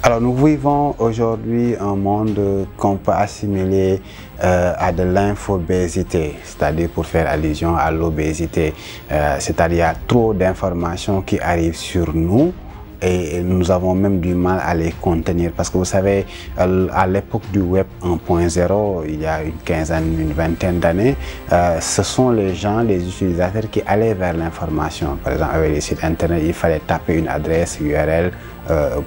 Alors nous vivons aujourd'hui un monde qu'on peut assimiler à de l'infobésité, c'est-à-dire pour faire allusion à l'obésité, c'est-à-dire il y a trop d'informations qui arrivent sur nous et nous avons même du mal à les contenir parce que vous savez, à l'époque du web 1.0, il y a une quinzaine, une vingtaine d'années, ce sont les gens, les utilisateurs qui allaient vers l'information. Par exemple, avec les sites internet, il fallait taper une adresse URL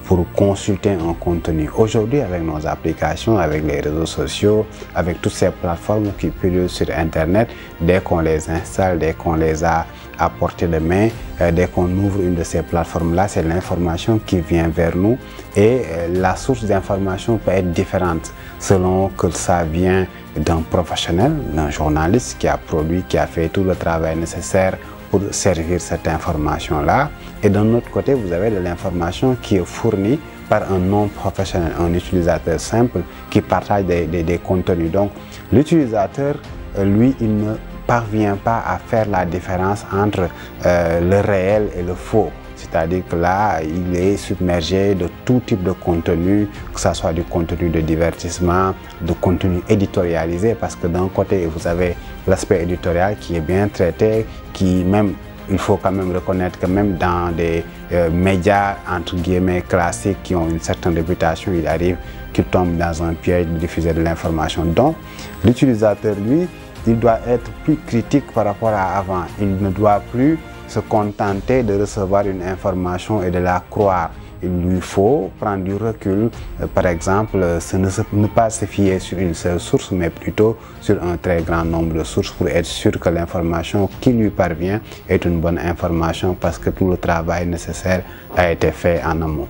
pour consulter un contenu. Aujourd'hui, avec nos applications, avec les réseaux sociaux, avec toutes ces plateformes qui pullulent sur internet, dès qu'on les installe, dès qu'on les a à portée de main, dès qu'on ouvre une de ces plateformes-là, c'est l'information qui vient vers nous et la source d'information peut être différente selon que ça vient d'un professionnel, d'un journaliste qui a produit, qui a fait tout le travail nécessaire pour servir cette information-là. Et d'un autre côté, vous avez de l'information qui est fournie par un non-professionnel, un utilisateur simple qui partage des contenus. Donc, l'utilisateur, lui, il ne parvient pas à faire la différence entre le réel et le faux. C'est-à-dire que là, il est submergé de tout type de contenu, que ce soit du contenu de divertissement, de contenu éditorialisé, parce que d'un côté, vous avez l'aspect éditorial qui est bien traité, qui même, il faut quand même reconnaître que même dans des médias, entre guillemets, classiques, qui ont une certaine réputation, il arrive qu'ils tombent dans un piège de diffuser de l'information. Donc, l'utilisateur, lui, il doit être plus critique par rapport à avant. Il ne doit plus se contenter de recevoir une information et de la croire. Il lui faut prendre du recul, par exemple, ne pas se fier sur une seule source, mais plutôt sur un très grand nombre de sources pour être sûr que l'information qui lui parvient est une bonne information parce que tout le travail nécessaire a été fait en amont.